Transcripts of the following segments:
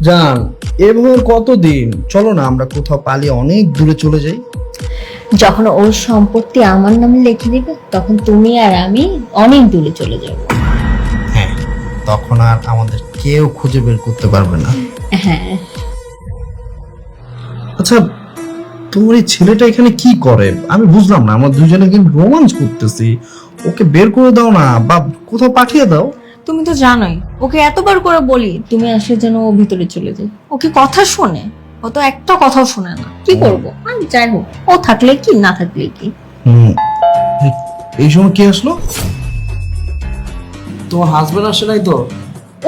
জান, এভাবে কতদিন? চলো না আমরা কোথাও পালিয়ে অনেক দূরে চলে যাই। যখন ওর সম্পত্তি আমার নামে লিখে দিবে তখন তুমি আর আমি অনেক দূরে চলে যাব। হ্যাঁ, তখন আর আমাদের কেউ খুঁজে বের করতে পারবে না। হ্যাঁ, আচ্ছা, তোমার এই ছেলেটা এখানে কি করে? আমি বুঝলাম না। আমরা দুজনে কিন্তু রোমান্স করতেছি, ওকে বের করে দাও না বা কোথাও পাঠিয়ে দাও। তুমি তো জানোই ওকে এতবার করে বলি তুমি আসলে যেন ও ভিতরে চলে যায়। ওকে কথা শোনে, ও তো একটা কথাও শোনে না। কি করবো? আমি যাই হোক, ও থাকলে কি না থাকলে কি। হুম, এই সময় কি আসলো? তোমার হাজবেন্ড আসে নাই তো?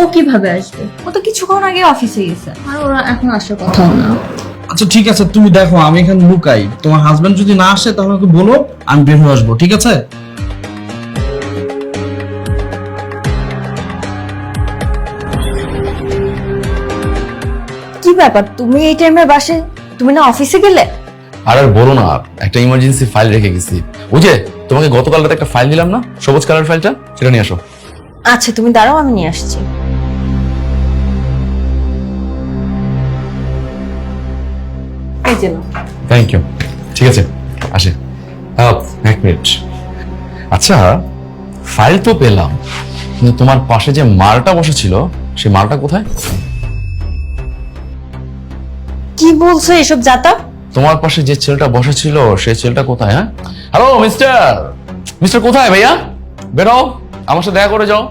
ও কিভাবে আসবে? ও তো কিছুক্ষণ আগে অফিসে গেছে, আর ওরা এখন আসার কথাও না। আচ্ছা ঠিক আছে, তুমি দেখো আমি এখানে লুকাই। তোমার হাজবেন্ড যদি না আসে তাহলে ওকে বলো আমি বের হয়ে আসবো, ঠিক আছে? কি ব্যাপার, তুমি এই টাইমে বাসে? তুমি না অফিসে গেলে? আর বলো না, একটা ইমার্জেন্সি ফাইল রেখে গেছি। ওই যে তোমাকে গতকাল রাতে একটা ফাইল দিলাম না, সবুজ কালার ফাইলটা, সেটা নিয়ে আসো। আচ্ছা তুমি দাঁড়াও, আমি নিয়ে আসছি। এই যে নাও। Thank you. ঠিক আছে, আসে। এক মিনিট। আচ্ছা, ফাইল তো পেলাম, কিন্তু তোমার পাশে যে মালটা বসেছিল সেই মালটা কোথায়? কি বলছো এসব যাতা? তোমার পাশে যে ছেলেটা বসেছিল সেই ছেলেটা কোথায়? হ্যাঁ, হ্যালো মিস্টার, মিস্টার কোথায় ভাইয়া? বেরো, আমার সাথে দেখা করে যাও।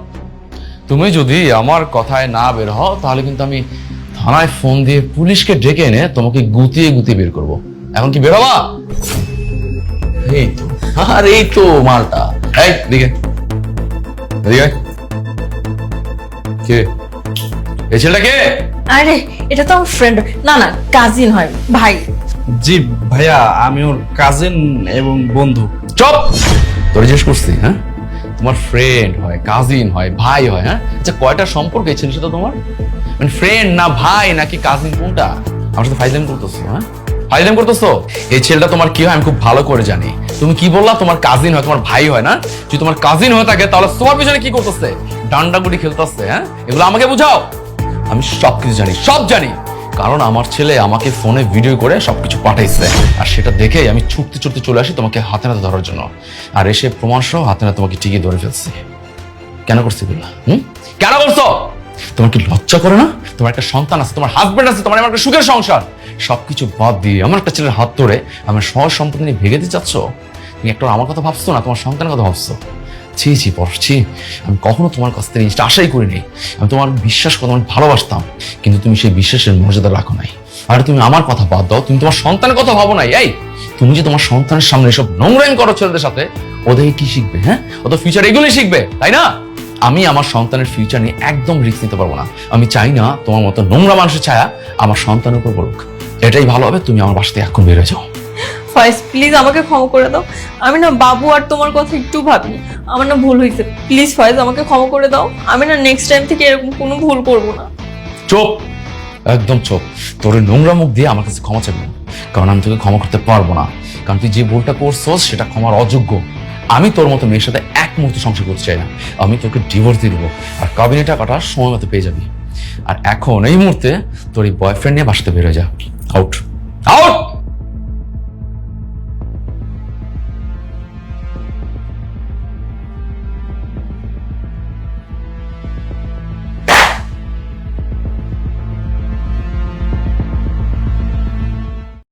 তুমি যদি আমার কথায় না বের হও তাহলে কিন্তু আমি থানায় ফোন দিয়ে পুলিশকে ডেকে এনে তোমাকে গুতিয়ে গুতিয়ে বের করব। এখন কি বের হবা? এই তো, আর এই তো মালটা। এই দিকে এদিকে। কে এই ছেলেটা? কে? আরে এটা তো আমার ফ্রেন্ড, না না কাজিন হয়, ভাই। জি ভাইয়া, আমি ওর কাজিন এবং বন্ধু। চপ! তোর জিজ্ঞেস করছি, হ্যাঁ? তোমার ফ্রেন্ড হয়, কাজিন হয়, ভাই হয়, হ্যাঁ? আচ্ছা, কয়টা সম্পর্ক এই ছেলের সাথে তোমার? মানে ফ্রেন্ড না ভাই নাকি কাজিন, কোনটা? আমার সাথে ফাইজলামি করতেছো, হ্যাঁ? ফাইজলামি করতেছো? এই ছেলেটা তোমার কি হয় আমি খুব ভালো করে জানি। তুমি কি বললা তোমার কাজিন হয়, তোমার ভাই হয় না? যদি তোমার কাজিন হয়ে থাকে তাহলে তোমার পিছনে কি করতেছে? ডান্ডাগুড়ি খেলতেছে, হ্যাঁ? এগুলো আমাকে বুঝাও। আমি সবকিছু জানি, সব জানি। কারণ আমার ছেলে আমাকে ফোনে ভিডিও করে সবকিছু পাঠাইছে, আর সেটা দেখেই আমি ছুটতে ছুটতে চলে আসি তোমাকে হাতে নাতে ধরার জন্য। আর এসে প্রমাণ সহ হাতে নাতে তোমাকে ঠিকই ধরে ফেলছি। কেন করছি এগুলো? কেন করছো? তোমার কি লজ্জা করে না? তোমার একটা সন্তান আছে, তোমার হাজবেন্ড আছে, তোমার আমার একটা সুখের সংসার। সবকিছু বাদ দিয়ে আমার একটা ছেলের হাত ধরে আমার সহজ সম্পত্তি নিয়ে ভেঙে দিতে চাচ্ছ? তুমি একটা আমার কথা ভাবছো না, তোমার সন্তানের কথা ভাবছো? ছি ছি পড়ছি, আমি কখনো তোমার কাছ থেকে জিনিসটা আশাই করিনি। আমি তোমার বিশ্বাস করতাম, আমি ভালোবাসতাম, কিন্তু তুমি সেই বিশ্বাসের মর্যাদা রাখো নাই। আর তুমি আমার কথা বাদ দাও, তুমি তোমার সন্তানের কথা ভাবো নাই। এই তুমি যে তোমার সন্তানের সামনে এসব নোংরামি করো ছেলেদের সাথে, ওদের কি শিখবে? হ্যাঁ, ও তো ফিউচার এগুলোই শিখবে, তাই না? আমি আমার সন্তানের ফিউচার নিয়ে একদম রিস্ক নিতে পারবো না। আমি চাই না তোমার মতো নোংরা মানুষের ছায়া আমার সন্তানের উপর পড়ুক। এটাই ভালো হবে, তুমি আমার বাসা থেকে এখন বের হয়ে যাও। ফয়েজ প্লিজ আমাকে ক্ষমা করে দাও। আমি না বাবু আর তোমার কথা একটু ভাবিনি, আমার না ভুল হয়েছে। প্লিজ ফয়েজ আমাকে ক্ষমা করে দাও। আমি না নেক্সট টাইম থেকে এরকম কোনো ভুল করবো না। চুপ, একদম চুপ। তোর ওই নোংরা মুখ দিয়ে আমার কাছে ক্ষমা চাইবি না, কারণ আমি তোকে ক্ষমা করতে পারবো না। কারণ তুই যে ভুলটা করছস সেটা ক্ষমার অযোগ্য। আমি তোর মতো মেয়ের সাথে এক মুহূর্তে সংসার করতে চাই না। আমি তোকে ডিভোর্স দিয়ে দেবো, আর কাবিনে টাকাটা সময় মতো পেয়ে যাবি। আর এখন এই মুহূর্তে তোর এই বয়ফ্রেন্ড নিয়ে বাসাতে বের হয়ে যা, আউট।